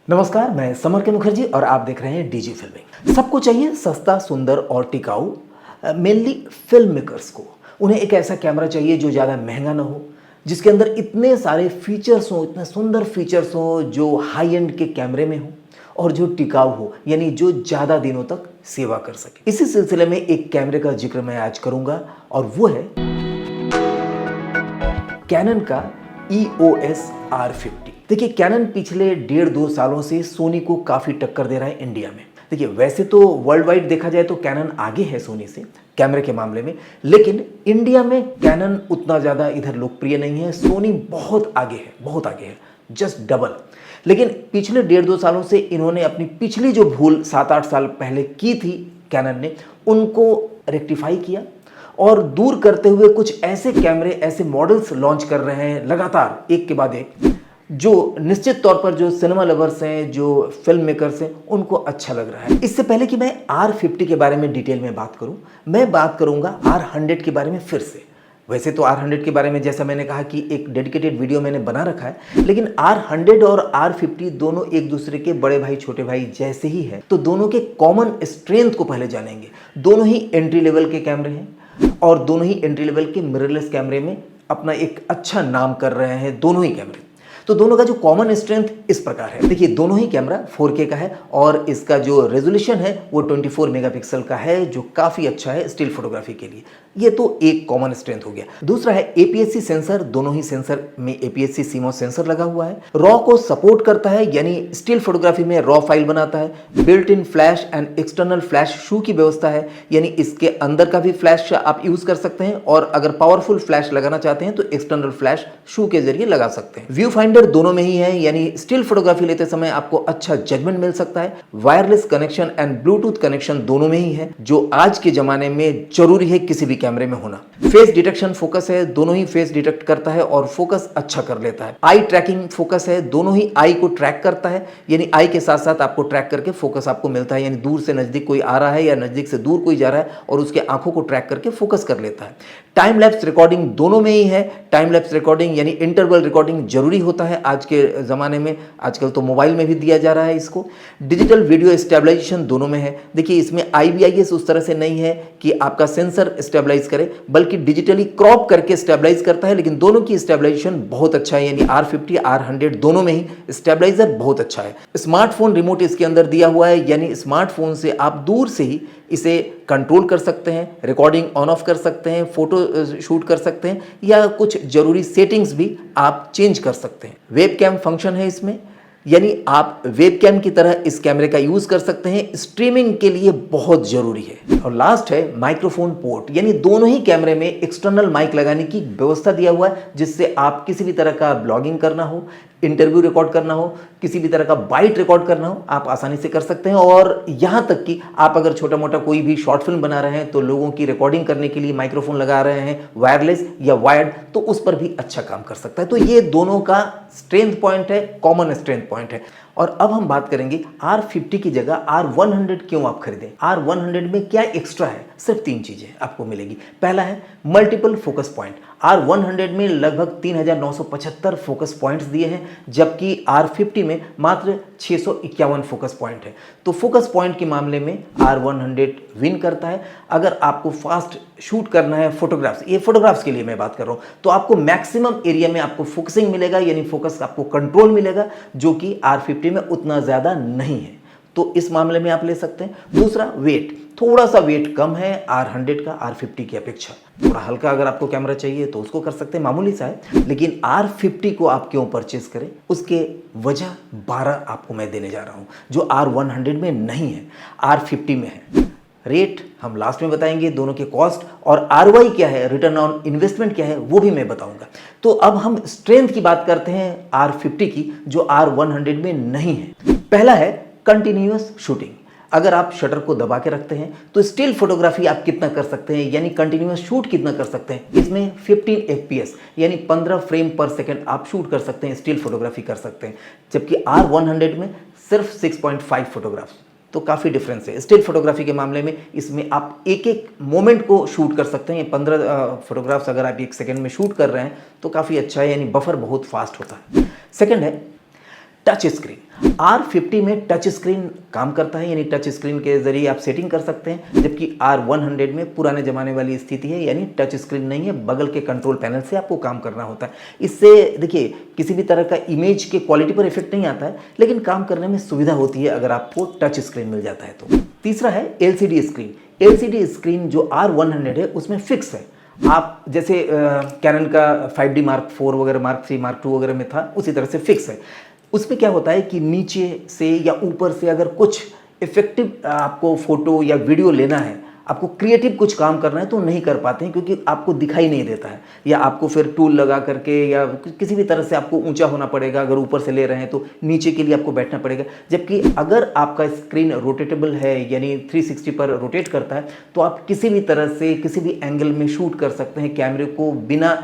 नमस्कार, मैं समर के मुखर्जी और आप देख रहे हैं डीजी फिल्मिंग। सबको चाहिए सस्ता, सुंदर और टिकाऊ, मेनली फिल्म मेकर्स को। उन्हें एक ऐसा कैमरा चाहिए जो ज़्यादा महंगा ना हो, जिसके अंदर इतने सारे फीचर्स हों, इतने सुंदर फीचर्स हों जो हाई एंड के कैमरे में हो और जो टिकाऊ हो, यानी जो ज़्यादा दिनों तक सेवा कर सके। इसी सिलसिले में एक कैमरे का जिक्र मैं आज करूँगा और वो है कैनन का EOS R50। देखिए, कैनन पिछले 1.5-2 सालों से सोनी को काफ़ी टक्कर दे रहा है इंडिया में। देखिए, वैसे तो वर्ल्ड वाइड देखा जाए तो कैनन आगे है सोनी से कैमरे के मामले में, लेकिन इंडिया में कैनन उतना ज़्यादा इधर लोकप्रिय नहीं है। सोनी बहुत आगे है, जस्ट डबल। लेकिन पिछले 1.5-2 सालों से इन्होंने अपनी पिछली जो भूल 7-8 साल पहले की थी कैनन ने, उनको रेक्टिफाई किया और दूर करते हुए कुछ ऐसे कैमरे, ऐसे मॉडल्स लॉन्च कर रहे हैं लगातार एक के बाद एक, जो निश्चित तौर पर जो सिनेमा लवर्स हैं, जो फिल्म मेकर्स हैं, उनको अच्छा लग रहा है। इससे पहले कि मैं R50 के बारे में डिटेल में बात करूं, मैं बात करूंगा R100 के बारे में फिर से। वैसे तो R100 के बारे में जैसा मैंने कहा कि एक डेडिकेटेड वीडियो मैंने बना रखा है, लेकिन R100 और R50 दोनों एक दूसरे के बड़े भाई छोटे भाई जैसे ही हैं। तो दोनों के कॉमन स्ट्रेंथ को पहले जानेंगे। दोनों ही एंट्री लेवल के कैमरे हैं और दोनों ही एंट्री लेवल के मिररलेस कैमरे में अपना एक अच्छा नाम कर रहे हैं दोनों ही कैमरे। तो दोनों का जो कॉमन स्ट्रेंथ इस प्रकार है। देखिए, दोनों ही कैमरा 4K का है और इसका जो रेजोल्यूशन है वो 24 मेगापिक्सल का है, जो काफ़ी अच्छा है स्टिल फोटोग्राफी के लिए। ये तो एक कॉमन स्ट्रेंथ हो गया। दूसरा है APS-C सेंसर। दोनों ही सेंसर में APS-C CMOS सेंसर लगा हुआ है। रॉ को सपोर्ट करता है, यानी स्टिल फोटोग्राफी में रॉ फाइल बनाता है। Built in flash and external flash shoe की व्यवस्था है, यानी इसके अंदर का भी फ्लैश आप यूज कर सकते हैं और अगर पावरफुल फ्लैश लगाना चाहते हैं तो एक्सटर्नल फ्लैश शू के जरिए लगा सकते हैं। व्यू फाइंडर दोनों में ही है, यानी स्टिल फोटोग्राफी लेते समय आपको अच्छा जजमेंट मिल सकता है। Wireless connection and Bluetooth connection दोनों में ही है, जो आज के जमाने में जरूरी है किसी भी कैमरे में होना। फेस डिटेक्शन फोकस है, दोनों ही फेस डिटेक्ट करता है और फोकस अच्छा कर लेता है। आई ट्रैकिंग फोकस है, दोनों ही आई को ट्रैक करता है, यानी आई के साथ साथ आपको ट्रैक करके फोकस आपको मिलता है, यानी दूर से नजदीक कोई आ रहा है या नजदीक से दूर कोई जा रहा है और उसके आंखों को ट्रैक करके फोकस कर लेता है। टाइम लैप्स रिकॉर्डिंग दोनों में ही है। टाइम लैप्स रिकॉर्डिंग यानी इंटरवल रिकॉर्डिंग जरूरी होता है आज के ज़माने में। आजकल तो मोबाइल में भी दिया जा रहा है इसको। डिजिटल वीडियो स्टेबलाइजेशन दोनों में है। देखिए, इसमें IBIS उस तरह से नहीं है कि आपका सेंसर स्टेबलाइज करे, बल्कि डिजिटली क्रॉप करके स्टेबलाइज करता है, लेकिन दोनों की स्टेबलाइजेशन बहुत अच्छा है, यानी R50 R100 दोनों में ही स्टेबलाइजर बहुत अच्छा है। स्मार्टफोन रिमोट इसके अंदर दिया हुआ है, यानी स्मार्टफोन से आप दूर से ही इसे कंट्रोल कर सकते हैं, रिकॉर्डिंग ऑन ऑफ कर सकते हैं, फोटो शूट कर सकते हैं या कुछ जरूरी सेटिंग्स भी आप चेंज कर सकते हैं। वेबकैम फंक्शन है इसमें, यानी आप वेबकैम की तरह इस कैमरे का यूज कर सकते हैं। स्ट्रीमिंग के लिए बहुत जरूरी है। और लास्ट है माइक्रोफोन पोर्ट, यानी दोनों ही कैमरे में एक्सटर्नल माइक लगाने की व्यवस्था दिया हुआ है, जिससे आप किसी भी तरह का ब्लॉगिंग करना हो, इंटरव्यू रिकॉर्ड करना हो, किसी भी तरह का बाइट रिकॉर्ड करना हो, आप आसानी से कर सकते हैं। और यहाँ तक कि आप अगर छोटा मोटा कोई भी शॉर्ट फिल्म बना रहे हैं तो लोगों की रिकॉर्डिंग करने के लिए माइक्रोफोन लगा रहे हैं वायरलेस या वायर्ड, तो उस पर भी अच्छा काम कर सकता है। तो ये दोनों का स्ट्रेंथ पॉइंट है, कॉमन स्ट्रेंथ पॉइंट है। और अब हम बात करेंगे R50 की जगह R100 क्यों आप खरीदें। R100 में क्या एक्स्ट्रा है? सिर्फ 3 चीजें आपको मिलेगी। पहला है मल्टीपल फोकस पॉइंट। R100 में लगभग 3975 फोकस पॉइंट्स दिए हैं, जबकि R50 में मात्र 651 फोकस पॉइंट है। तो फोकस पॉइंट के मामले में R100 विन करता है। अगर आपको फास्ट शूट करना है फोटोग्राफ्स, ये फोटोग्राफ्स के लिए मैं बात कर रहा हूं, तो आपको मैक्सिमम एरिया में आपको फोकसिंग मिलेगा, यानी फोकस आपको कंट्रोल मिलेगा, जो कि R50 में उतना ज्यादा नहीं है। तो इस मामले में आप ले सकते हैं। दूसरा, वेट, थोड़ा सा वेट कम है R100 का R50 की अपेक्षा। थोड़ा हल्का अगर आपको कैमरा चाहिए तो उसको कर सकते हैं, मामूली सा है। लेकिन R50 को आप क्यों परचेज करें, उसके वजह 12 आपको मैं देने जा रहा हूं, जो R100 में नहीं है, R50 में है। रेट हम लास्ट में बताएंगे, दोनों के कॉस्ट और ROI क्या है, रिटर्न ऑन इन्वेस्टमेंट क्या है, वो भी मैं बताऊंगा। तो अब हम स्ट्रेंथ की बात करते हैं R50 की, जो R100 में नहीं है। पहला है कंटिन्यूअस शूटिंग। अगर आप शटर को दबा के रखते हैं तो स्टिल फोटोग्राफी आप कितना कर सकते हैं, यानी कंटिन्यूअस शूट कितना कर सकते हैं। इसमें 15 FPS यानी 15 फ्रेम पर सेकंड आप शूट कर सकते हैं, स्टिल फोटोग्राफी कर सकते हैं, जबकि R100 में सिर्फ 6.5 फोटोग्राफ्स। तो काफ़ी डिफरेंस है। स्टिल फोटोग्राफी के मामले में इसमें आप एक एक मोमेंट को शूट कर सकते हैं। 15 फोटोग्राफ्स अगर आप 1 सेकंड में शूट कर रहे हैं तो काफ़ी अच्छा है, यानी बफर बहुत फास्ट होता है। सेकंड है टच स्क्रीन। R50 में टच स्क्रीन काम करता है, यानी टच स्क्रीन के जरिए आप सेटिंग कर सकते हैं, जबकि R100 में पुराने जमाने वाली स्थिति है, यानी टच स्क्रीन नहीं है, बगल के कंट्रोल पैनल से आपको काम करना होता है। इससे देखिए किसी भी तरह का इमेज के क्वालिटी पर इफेक्ट नहीं आता है, लेकिन काम करने में सुविधा होती है अगर आपको टच स्क्रीन मिल जाता है तो। तीसरा है LCD स्क्रीन। LCD स्क्रीन जो R100 है उसमें फिक्स है। आप जैसे कैनन का 5D Mark 4 वगैरह, Mark 3, Mark 2 वगैरह में था, उसी तरह से फिक्स है। उसमें क्या होता है कि नीचे से या ऊपर से अगर कुछ इफेक्टिव आपको फोटो या वीडियो लेना है, आपको क्रिएटिव कुछ काम करना है तो नहीं कर पाते हैं, क्योंकि आपको दिखाई नहीं देता है, या आपको फिर टूल लगा करके या किसी भी तरह से आपको ऊंचा होना पड़ेगा। अगर ऊपर से ले रहे हैं तो नीचे के लिए आपको बैठना पड़ेगा। जबकि अगर आपका स्क्रीन रोटेटेबल है, यानी 360 पर रोटेट करता है, तो आप किसी भी तरह से किसी भी एंगल में शूट कर सकते हैं कैमरे को बिना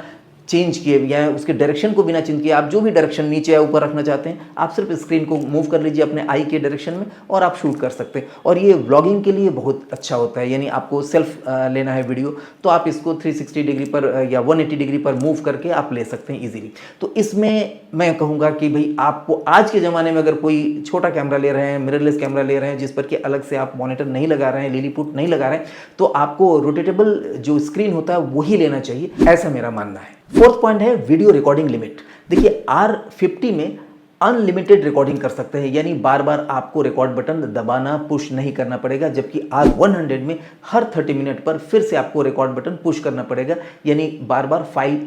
चेंज किए या उसके डायरेक्शन को बिना चेंज किए। आप जो भी डायरेक्शन नीचे या ऊपर रखना चाहते हैं, आप सिर्फ स्क्रीन को मूव कर लीजिए अपने आई के डायरेक्शन में और आप शूट कर सकते हैं। और ये व्लॉगिंग के लिए बहुत अच्छा होता है, यानी आपको सेल्फ लेना है वीडियो तो आप इसको 360 डिग्री पर या 180 डिग्री पर मूव करके आप ले सकते हैं ईजिली। तो इसमें मैं कहूँगा कि भाई आपको आज के ज़माने में अगर कोई छोटा कैमरा ले रहे हैं, मिररलेस कैमरा ले रहे हैं, जिस पर कि अलग से आप मॉनिटर नहीं लगा रहे हैं, लिलीपुट नहीं लगा रहे हैं, तो आपको रोटेटेबल जो स्क्रीन होता है वही लेना चाहिए, ऐसा मेरा मानना है। फोर्थ पॉइंट है वीडियो रिकॉर्डिंग लिमिट। देखिए R50 में अनलिमिटेड रिकॉर्डिंग कर सकते हैं, यानी बार बार आपको रिकॉर्ड बटन दबाना, पुश नहीं करना पड़ेगा। जबकि R100 में हर 30 मिनट पर फिर से आपको रिकॉर्ड बटन पुश करना पड़ेगा, यानी बार बार फाइल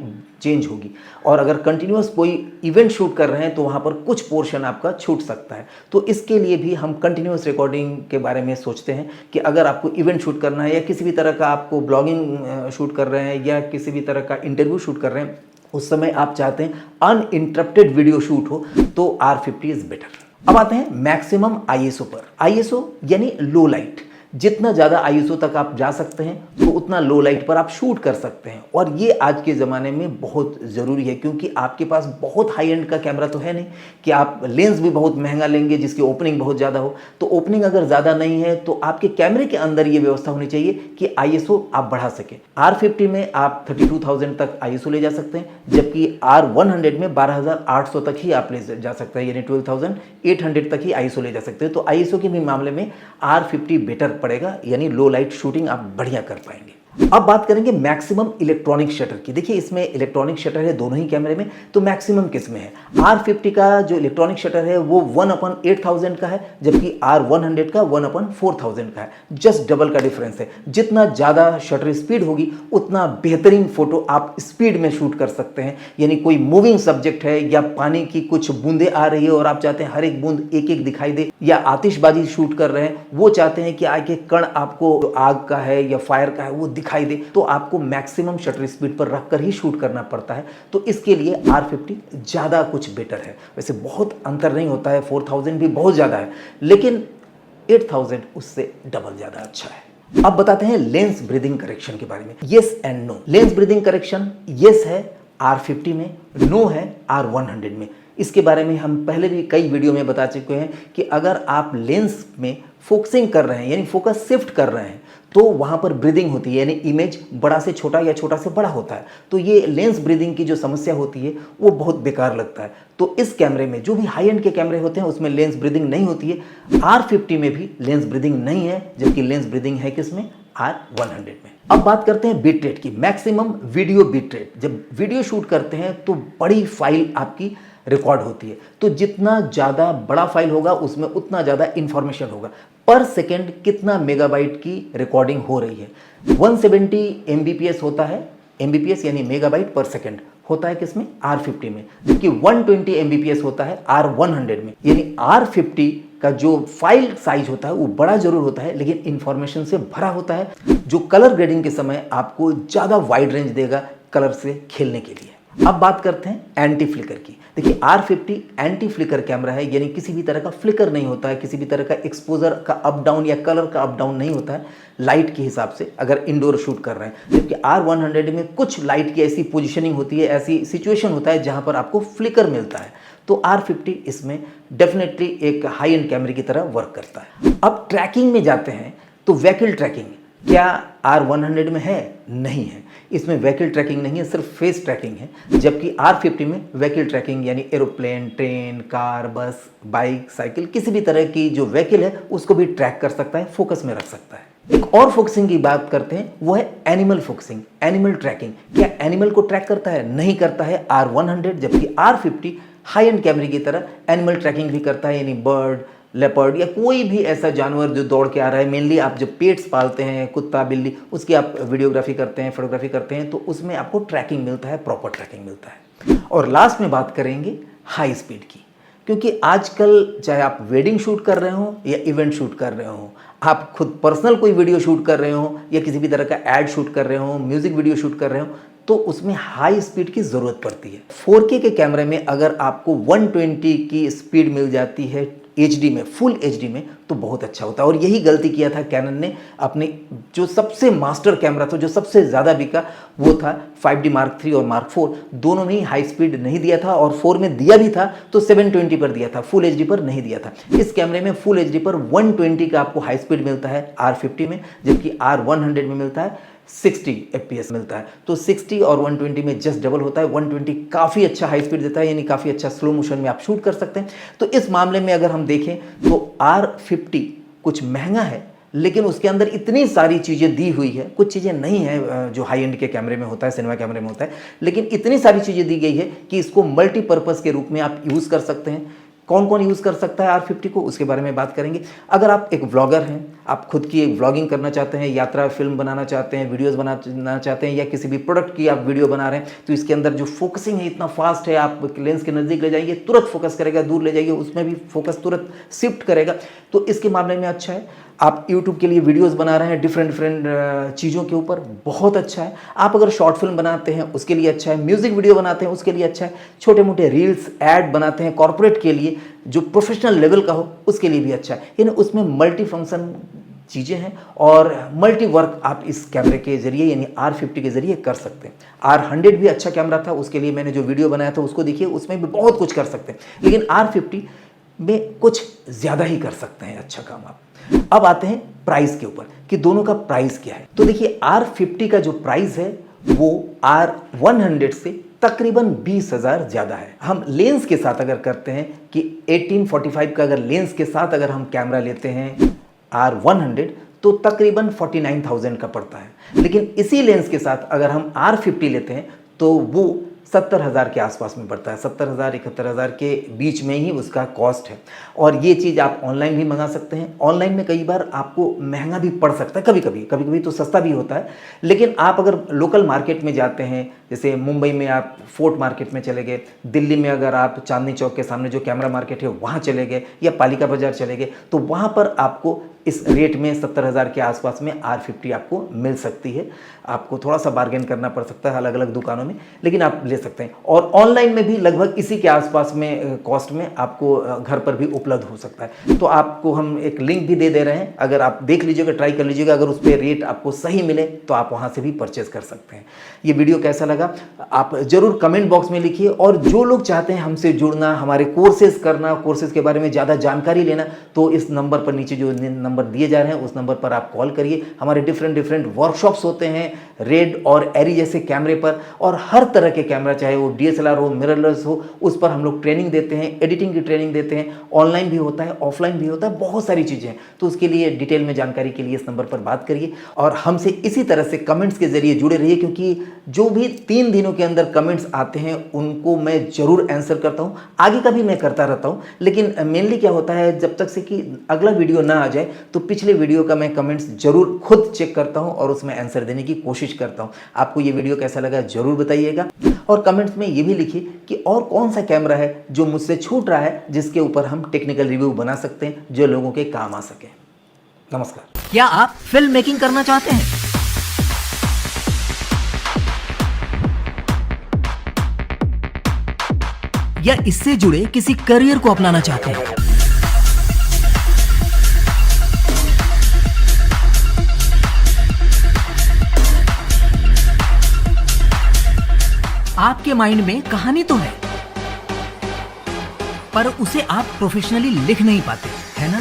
चेंज होगी। और अगर कंटिन्यूअस कोई इवेंट शूट कर रहे हैं तो वहाँ पर कुछ पोर्शन आपका छूट सकता है। तो इसके लिए भी हम कंटिन्यूअस रिकॉर्डिंग के बारे में सोचते हैं कि अगर आपको इवेंट शूट करना है या किसी भी तरह का आपको ब्लॉगिंग शूट कर रहे हैं या किसी भी तरह का इंटरव्यू शूट कर रहे हैं, उस समय आप चाहते हैं अनइंटरप्टेड वीडियो शूट हो, तो R50 इज बेटर। अब आते हैं मैक्सिमम ISO पर। ISO यानी लो लाइट। जितना ज़्यादा ISO तक आप जा सकते हैं तो उतना लो लाइट पर आप शूट कर सकते हैं, और ये आज के ज़माने में बहुत ज़रूरी है, क्योंकि आपके पास बहुत हाई एंड का कैमरा तो है नहीं कि आप लेंस भी बहुत महंगा लेंगे जिसकी ओपनिंग बहुत ज़्यादा हो। तो ओपनिंग अगर ज़्यादा नहीं है तो आपके कैमरे के अंदर ये व्यवस्था होनी चाहिए कि ISO आप बढ़ा सकें। R50 में आप 32,000 तक ISO ले जा सकते हैं, जबकि R100 में 12,800 तक ही आप ले जा सकते हैं, यानी 12,800 तक ही ISO ले जा सकते हैं। तो ISO के भी मामले में R50 बेटर पड़ेगा, यानी लो लाइट शूटिंग आप बढ़िया कर पाएंगे। अब बात करेंगे मैक्सिमम इलेक्ट्रॉनिक शटर की। देखिए इसमें इलेक्ट्रॉनिक शटर है दोनों ही कैमरे में, तो मैक्सिमम किस में है? R50 का जो इलेक्ट्रॉनिक शटर है वो 1/8000 का है, जबकि R100 का 1/4000 का है। जस्ट डबल का डिफरेंस है। जितना ज़्यादा शटर स्पीड होगी उतना बेहतरीन फोटो आप स्पीड में शूट कर सकते हैं। यानी कोई मूविंग सब्जेक्ट है या पानी की कुछ बूंदे आ रही है और आप चाहते हैं हर एक बूंद एक एक दिखाई दे, या आतिशबाजी शूट कर रहे हैं, वो चाहते हैं कि आगे कण आपको आग का है या फायर का है वो दिखाई दे, तो आपको मैक्सिमम शटर स्पीड पर रखकर ही शूट करना पड़ता है। तो इसके लिए R50 ज़्यादा कुछ बेटर है। वैसे बहुत अंतर नहीं होता है, 4000 भी बहुत ज़्यादा है, लेकिन 8000 उससे डबल ज़्यादा अच्छा है। अब बताते हैं लेंस ब्रीदिंग करेक्शन के बारे में। Yes and no. Lens breathing correction yes है R50 में, नो है R100 में। इसके बारे में हम पहले भी कई वीडियो में बता चुके हैं कि अगर आप लेंस में फोकसिंग कर रहे हैं, यानी फोकस शिफ्ट कर रहे हैं, तो वहाँ पर ब्रीदिंग होती है, यानी इमेज बड़ा से छोटा या छोटा से बड़ा होता है। तो ये लेंस ब्रीदिंग की जो समस्या होती है वो बहुत बेकार लगता है। तो इस कैमरे में जो भी हाई एंड के कैमरे होते हैं उसमें लेंस ब्रीदिंग नहीं होती है। R50 में भी लेंस ब्रीदिंग नहीं है, जबकि लेंस ब्रीदिंग है किसमें? R100 में। अब बात करते हैं बिट रेट की, मैक्सिमम वीडियो बिट रेट। जब वीडियो शूट करते हैं तो बड़ी फाइल आपकी रिकॉर्ड होती है, तो जितना ज़्यादा बड़ा फाइल होगा उसमें उतना ज़्यादा इंफॉर्मेशन होगा। पर सेकेंड कितना मेगाबाइट की रिकॉर्डिंग हो रही है? 170 MBPS होता है, MBPS यानी मेगाबाइट पर सेकेंड होता है किसमें? R50 में, जबकि 120 MBPS होता है R100 में। यानी R50 का जो फाइल साइज होता है वो बड़ा जरूर होता है, लेकिन इंफॉर्मेशन से भरा होता है, जो कलर ग्रेडिंग के समय आपको ज़्यादा वाइड रेंज देगा कलर से खेलने के लिए। अब बात करते हैं एंटी फ्लिकर की। देखिए R50 एंटी फ्लिकर कैमरा है, यानी किसी भी तरह का फ्लिकर नहीं होता है, किसी भी तरह का एक्सपोजर का अप डाउन या कलर का अप डाउन नहीं होता है लाइट के हिसाब से, अगर इंडोर शूट कर रहे हैं। जबकि R100 में कुछ लाइट की ऐसी पोजीशनिंग होती है, ऐसी सिचुएशन होता है जहां पर आपको फ्लिकर मिलता है। तो R50 इसमें डेफिनेटली एक हाई एंड कैमरे की तरह वर्क करता है। अब ट्रैकिंग में जाते हैं तो व्हीकल ट्रैकिंग क्या R100 में है? नहीं है। इसमें व्हीकल ट्रैकिंग नहीं है, सिर्फ फेस ट्रैकिंग है। जबकि R50 में व्हीकल ट्रैकिंग यानी एरोप्लेन, ट्रेन, कार, बस, बाइक, साइकिल, किसी भी तरह की जो व्हीकल है उसको भी ट्रैक कर सकता है, फोकस में रख सकता है। एक और फोकसिंग की बात करते हैं, वो है एनिमल फोकसिंग, एनिमल ट्रैकिंग। क्या एनिमल को ट्रैक करता है? नहीं करता है R100, जबकि R50 हाई एंड कैमरे की तरह एनिमल ट्रैकिंग भी करता है, यानी बर्ड, लेपर्ड या कोई भी ऐसा जानवर जो दौड़ के आ रहा है। मेनली आप जब पेट्स पालते हैं, कुत्ता, बिल्ली, उसकी आप वीडियोग्राफी करते हैं, फोटोग्राफी करते हैं, तो उसमें आपको ट्रैकिंग मिलता है, प्रॉपर ट्रैकिंग मिलता है। और लास्ट में बात करेंगे हाई स्पीड की, क्योंकि आजकल चाहे आप वेडिंग शूट कर रहे हो या इवेंट शूट कर रहे हो, आप खुद पर्सनल कोई वीडियो शूट कर रहे हो या किसी भी तरह का एड शूट कर रहे हो, म्यूजिक वीडियो शूट कर रहे हो, तो उसमें हाई स्पीड की ज़रूरत पड़ती है। 4K के कैमरे में अगर आपको 120 की स्पीड मिल जाती है HD में, फुल HD में, तो बहुत अच्छा होता है। और यही गलती किया था कैनन ने। अपने जो सबसे मास्टर कैमरा था, जो सबसे ज़्यादा बिका, वो था 5D Mark III और Mark IV। दोनों में ही हाई स्पीड नहीं दिया था, और 4 में दिया भी था तो 720 पर दिया था, फुल HD पर नहीं दिया था। इस कैमरे में फुल HD पर 120 का आपको हाई स्पीड मिलता है R50 में, जबकि R100 में मिलता है 60 FPS मिलता है। तो 60 और 120 में जस्ट डबल होता है। 120 काफ़ी अच्छा हाई स्पीड देता है, यानी काफ़ी अच्छा स्लो मोशन में आप शूट कर सकते हैं। तो इस मामले में अगर हम देखें तो R50 कुछ महंगा है, लेकिन उसके अंदर इतनी सारी चीज़ें दी हुई है। कुछ चीज़ें नहीं है जो हाई एंड के कैमरे में होता है, सिनेमा कैमरे में होता है, लेकिन इतनी सारी चीज़ें दी गई है कि इसको मल्टीपर्पज़ के रूप में आप यूज़ कर सकते हैं। कौन कौन यूज़ कर सकता है R50 को, उसके बारे में बात करेंगे। अगर आप एक व्लॉगर हैं, आप खुद की एक व्लॉगिंग करना चाहते हैं, यात्रा फिल्म बनाना चाहते हैं, वीडियोस बनाना चाहते हैं, या किसी भी प्रोडक्ट की आप वीडियो बना रहे हैं, तो इसके अंदर जो फोकसिंग है इतना फास्ट है, आप लेंस के नज़दीक ले जाएंगे तुरंत फोकस करेगा, दूर ले जाइए उसमें भी फोकस तुरंत शिफ्ट करेगा। तो इसके मामले में अच्छा है। आप YouTube के लिए वीडियोस बना रहे हैं डिफरेंट चीज़ों के ऊपर, बहुत अच्छा है। आप अगर शॉर्ट फिल्म बनाते हैं उसके लिए अच्छा है, म्यूज़िक वीडियो बनाते हैं उसके लिए अच्छा है, छोटे मोटे रील्स, ऐड बनाते हैं कॉर्पोरेट के लिए जो प्रोफेशनल लेवल का हो, उसके लिए भी अच्छा है। यानी उसमें मल्टी फंक्शन चीज़ें हैं और मल्टी वर्क आप इस कैमरे के ज़रिए यानी R50 के ज़रिए कर सकते हैं। R100 भी अच्छा कैमरा था, उसके लिए मैंने जो वीडियो बनाया था उसको देखिए, उसमें भी बहुत कुछ कर सकते हैं, लेकिन R50 में कुछ ज़्यादा ही कर सकते हैं अच्छा काम आप। अब आते हैं प्राइस के ऊपर कि दोनों का प्राइस क्या है। तो देखिए R50 का जो प्राइस है वो R100 से तकरीबन 20,000 ज़्यादा है। हम लेंस के साथ अगर करते हैं कि 1845 का अगर लेंस के साथ अगर हम कैमरा लेते हैं R100 तो तकरीबन 49,000 का पड़ता है, लेकिन इसी लेंस के साथ अगर हम R50 लेते हैं तो वो 70,000 के आसपास में पड़ता है। 70,000 71,000 के बीच में ही उसका कॉस्ट है। और ये चीज़ आप ऑनलाइन भी मंगा सकते हैं। ऑनलाइन में कई बार आपको महंगा भी पड़ सकता है, कभी कभी तो सस्ता भी होता है। लेकिन आप अगर लोकल मार्केट में जाते हैं, जैसे मुंबई में आप फोर्ट मार्केट में चले गए, दिल्ली में अगर आप चांदनी चौक के सामने जो कैमरा मार्केट है वहाँ चले गए, या पालिका बाजार चले गए, तो वहाँ पर आपको इस रेट में 70,000 के आसपास में R50 आपको मिल सकती है। आपको थोड़ा सा बार्गेन करना पड़ सकता है अलग अलग दुकानों में, लेकिन आप ले सकते हैं। और ऑनलाइन में भी लगभग इसी के आसपास में कॉस्ट में आपको घर पर भी उपलब्ध हो सकता है। तो आपको हम एक लिंक भी दे रहे हैं, अगर आप देख लीजिएगा, ट्राई कर लीजिएगा, अगर उस पर रेट आपको सही मिले तो आप वहाँ से भी परचेज कर सकते हैं। ये वीडियो कैसा लगा आप ज़रूर कमेंट बॉक्स में लिखिए। और जो लोग चाहते हैं हमसे जुड़ना, हमारे कोर्सेज करना, कोर्सेज के बारे में ज़्यादा जानकारी लेना, तो इस नंबर पर नीचे जो नंबर दिए जा रहे हैं उस नंबर पर आप कॉल करिए। हमारे डिफरेंट वर्कशॉप्स होते हैं रेड और एरी जैसे कैमरे पर, और हर तरह के कैमरा, चाहे वो DSLR हो, मिररलेस हो, उस पर हम लोग ट्रेनिंग देते हैं, एडिटिंग की ट्रेनिंग देते हैं। ऑनलाइन भी होता है, ऑफलाइन भी होता है, बहुत सारी चीज़ें हैं। तो उसके लिए डिटेल में जानकारी के लिए इस नंबर पर बात करिए और हमसे इसी तरह से कमेंट्स के जरिए जुड़े रहिए, क्योंकि जो भी 3 दिनों के अंदर कमेंट्स आते हैं उनको मैं ज़रूर आंसर करता हूँ। आगे का भी मैं करता रहता हूँ, लेकिन मेनली क्या होता है, जब तक से कि अगला वीडियो ना आ जाए तो पिछले वीडियो का मैं कमेंट्स जरूर खुद चेक करता हूं और उसमें आंसर देने की कोशिश करता हूं। आपको ये वीडियो कैसा लगा जरूर बताइएगा, और कमेंट्स में ये भी लिखिए कि और कौन सा कैमरा है जो मुझसे छूट रहा है, जिसके ऊपर हम टेक्निकल रिव्यू बना सकते हैं जो लोगों के काम आ सके। नमस्कार। क्या आप फिल्म मेकिंग करना चाहते हैं? या इससे जुड़े किसी करियर को अपनाना चाहते हैं? आपके माइंड में कहानी तो है, पर उसे आप प्रोफेशनली लिख नहीं पाते, है ना?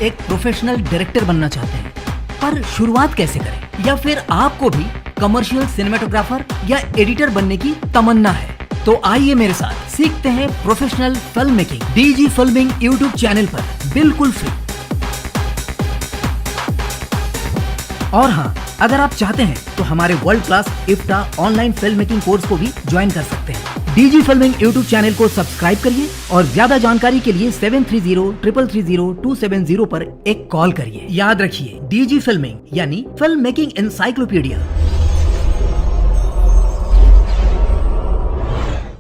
एक प्रोफेशनल डायरेक्टर बनना चाहते हैं, पर शुरुआत कैसे करें, या फिर आपको भी कमर्शियल सिनेमेटोग्राफर या एडिटर बनने की तमन्ना है, तो आइए मेरे साथ सीखते हैं professional film making DG filming YouTube channel पर बिल्कुल फ्री। और हाँ, अगर आप चाहते हैं तो हमारे world class IFTA online film making course को भी ज्वाइन कर सकते हैं। डीजी फिल्मिंग यूट्यूब चैनल को सब्सक्राइब करिए और ज्यादा जानकारी के लिए 7303330270 पर एक कॉल करिए। याद रखिए, डीजी फिल्मिंग यानी फिल्म मेकिंग एनसाइक्लोपीडिया।